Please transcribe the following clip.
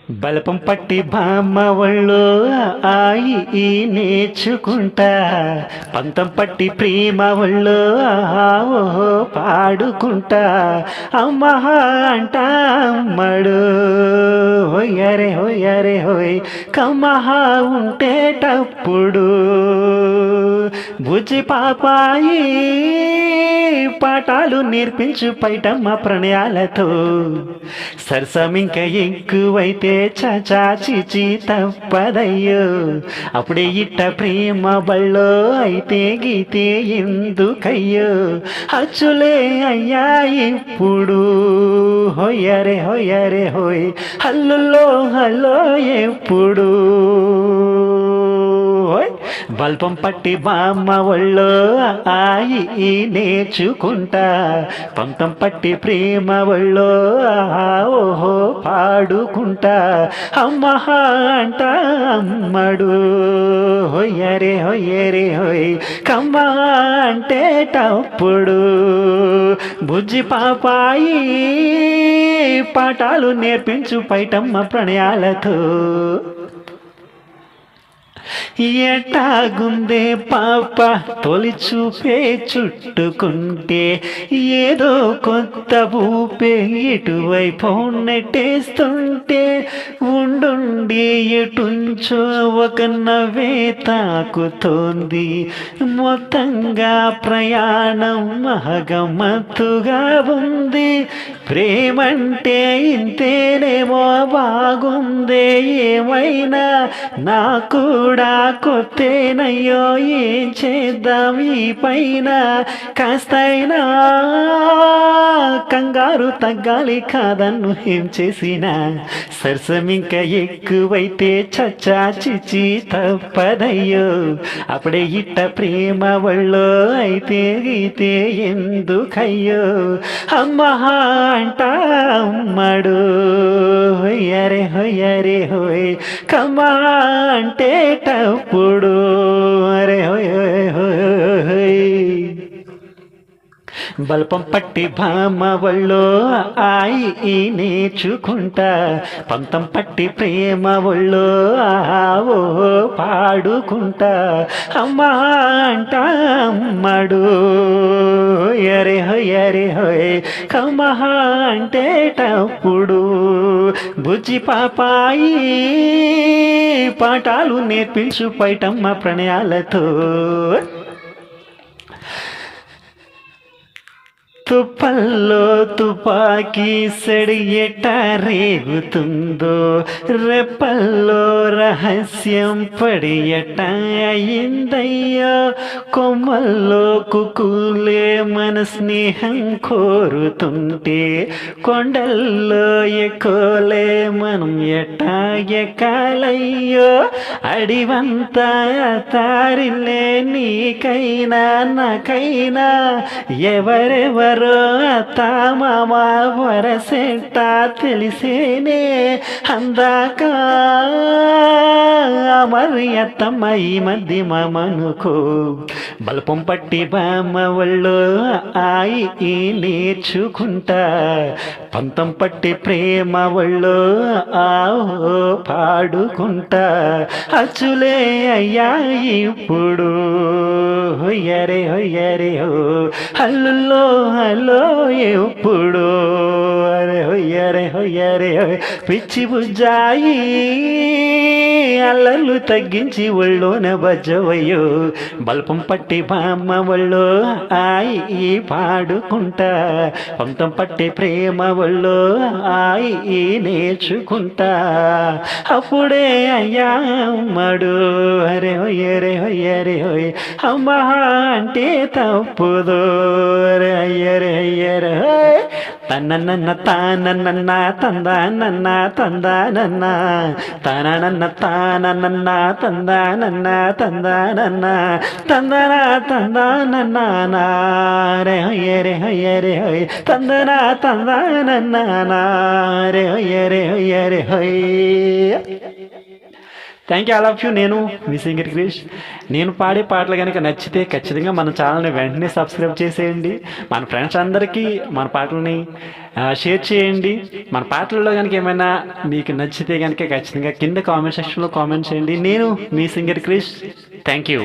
బలపం పట్టి బామ్మ ఒళ్ళో ఆయి ఈ నేర్చుకుంటా, పంతం పట్టి ప్రేమ ఒళ్ళో ఓహో పాడుకుంటా, అమ్మహ అంట అమ్మడు హొయ్యరే హొయ్యరే హొయ్ కమ్మహ ఉంటేటప్పుడు బుజ్జి పాపాయి పాఠాలు నేర్పించు పైటమ్మ ప్రణయాలతో, సరసమింక ఎక్కువైతే చాచా చిచి తప్పదయ్యో, అప్పుడే ఇట్ట ప్రేమ బళ్ళో అయితే గీతే ఎందుకయ్యో, అచ్చులే అయ్యా ఇప్పుడు హొయ్యరే హొయ్యరే హోయ్ హల్లుల్లో హల్లో ఎప్పుడు బల్పం పట్టి బామ్మ ఒళ్ళో ఆయి ఈ నేర్చుకుంటా, పంతం పట్టి ప్రేమ ఒళ్ళో ఓహో పాడుకుంటా, అమ్మహ అంట అమ్మడు హొయ్యరే హొయ్యరే హొయ్ కమ్మ అంటేటప్పుడు బుజ్జి పాపాయి పాఠాలు నేర్పించు పైటమ్మ ప్రణయాలతో. ఎట్టాగుందే పాప తొలి చూపే చుట్టుకుంటే, ఏదో కొత్త ఊపే ఇటువైపు నెట్టేస్తుంటే, ఉండుండి ఎటుంచో ఒక నవ్వే తాకుతోంది, మొత్తంగా ప్రయాణం మహగమ్మత్తుగా ఉంది, ప్రేమంటే ఇంతేనేమో బాగుందే ఏమైనా నా కూడా కొత్తేనయ్యో, ఏం చేద్దాం ఈ పైన కాస్తైనా కంగారు తగ్గాలి కాదన్ను ఏం చేసినా, సరసమింక ఎక్కువైతే చచ్చా చిచి తప్పదయ్యో, అప్పుడే ఇట్ట ప్రేమ ఒళ్ళో అయితే గీతే ఎందుకయ్యో, అమ్మహ అంట అమ్మడు హొయ్యరే హొయ్యరే హోయ్ కమ్మ అంటేటప్పుడు అరే హోయ్ హోయ్ హోయ్. బల్పం పట్టి బామ్మ ఒళ్ళో ఆయి ఈ నేర్చుకుంటా, పంతం పట్టి ప్రేమ ఒళ్ళో ఓ పాడుకుంటా, అమ్మ అంట అమ్మడు హొయ్యరే హొయ్యరే హోయ్ కమ్మహ అంటేటప్పుడు బుజ్జి పాపాయి పాఠాలు నేర్పించు పైటమ్మ ప్రణయాలతో. తుప్పల్లో తుపాకీ సడి ఎట రేగుతుందో, రెప్పల్లో రహస్యం పడి ఎట అయిందయ్యో, కొమ్మల్లో కుకులే మన స్నేహం కోరుతుంటే, కొండల్లో ఎక్కోలే మనం ఎట ఎక్కాలయ్యో, అడివంతా తారిలే నీకైనా నాకైనా, ఎవరెవరో అత్తామామ వరసెట్ట తెలిసేనే అందాక, మరి అత్తమ్మ ఈ మధ్య మామనుకో, బల్పం పట్టి బామ్మ ఒళ్ళో ఆయి ఈ నేర్చుకుంటా, పంతం పట్టి ప్రేమ ఒళ్ళో ఆహో పాడుకుంటా, అచ్చులే అయ్యా ఇప్పుడు హొయ్యరే హొయ్యరే హో హల్లుల్లో హలో ఎప్పుడు అరే హొయ్యరే హొయ్యరే హోయ్ పిచ్చి బుజ్జాయి అల్లర్లు తగ్గించి ఒళ్ళోన బజ్జవయ్యో, బల్పం పట్టి బామ్మ ఒళ్ళో ఆయి ఈ పాడుకుంటా, పంతం పట్టి ప్రేమ ఒళ్ళో ఆయి ఈ నేర్చుకుంటా, అప్పుడే అయ్యా అమ్మడు అరే హొయ్యరే హొయ్యరే హోయ్ అమ్మ అంటే తప్పుదో అరే అయ్యరే అయ్యరే హోయ్ తనన్న తానన్న తందానన్న తందానన్న తనన్న తానన్న తందానన్న తందానన్న తందన తందానన్న రే హొయ్యరే హొయ్యరే హొయ్ తందన తందానన్న రే హొయ్యరే హొయ్యరే హొయ్. Thank you all of you. నేను మీ సింగర్ క్రిష్. నేను పాడే పాటలు కనుక నచ్చితే ఖచ్చితంగా మన ఛానల్ని వెంటనే సబ్స్క్రైబ్ చేసేయండి. మన ఫ్రెండ్స్ అందరికీ మన పాటలని షేర్ చేయండి. మన పాటలలో కనుక ఏమైనా మీకు నచ్చితే కనుక ఖచ్చితంగా కింద కామెంట్ సెక్షన్లో కామెంట్ చేయండి. నేను మీ సింగర్ క్రిష్. Thank you.